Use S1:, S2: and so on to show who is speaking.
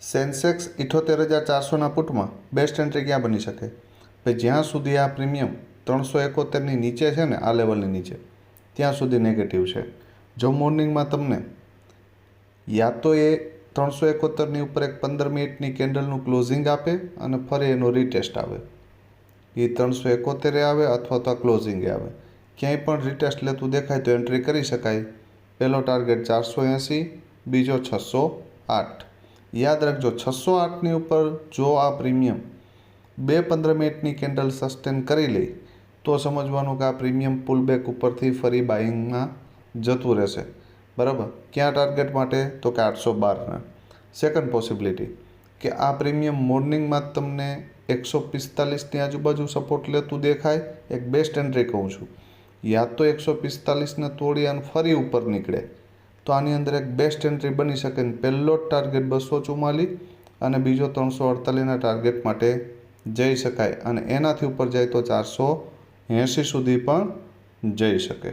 S1: Sensex 78,400ના પુટમાં best entry ક્યાં બની શકે? ભાઈ જ્યાં સુધી આ પ્રીમિયમ 371ની નીચે છે ને, આ લેવલની નીચે, ત્યાં સુધી નેગેટિવ છે. જો મોર્નિંગમાં તમને યા તો એ 371ની ઉપર એક 15 મિનિટની કેન્ડલનું ક્લોઝિંગ આપે અને ફરી એનો રીટેસ્ટ આવે, એ 371 આવે અથવા તો ક્લોઝિંગે આવે, ક્યાંય પણ રીટેસ્ટ લેતું દેખાય તો એન્ટ્રી કરી શકાય. પહેલો ટાર્ગેટ 480, બીજો 608. યાદ રાખજો, 608ની ઉપર જો આ પ્રીમિયમ 15 મિનિટની કેન્ડલ સસ્ટેન કરી લે તો સમજવાનું કે આ પ્રીમિયમ પુલબેક ઉપરથી ફરી બાઇંગમાં જતું રહેશે. બરાબર. ક્યાં ટાર્ગેટ માટે? તો કે 812ના. સેકન્ડ પોસિબિલિટી કે આ પ્રીમિયમ મોર્નિંગમાં જ તમને 145ની આજુબાજુ સપોર્ટ લેતું દેખાય, એક બેસ્ટ એન્ટ્રી કહું છું. યા તો 145ને તોડી અને ફરી ઉપર નીકળે તો આની અંદર એક બેસ્ટ એન્ટ્રી બની શકે. પહેલો જ ટાર્ગેટ 244 અને બીજો 348ના ટાર્ગેટ માટે જઈ શકાય અને એનાથી ઉપર જાય તો 480 સુધી પણ જઈ શકે.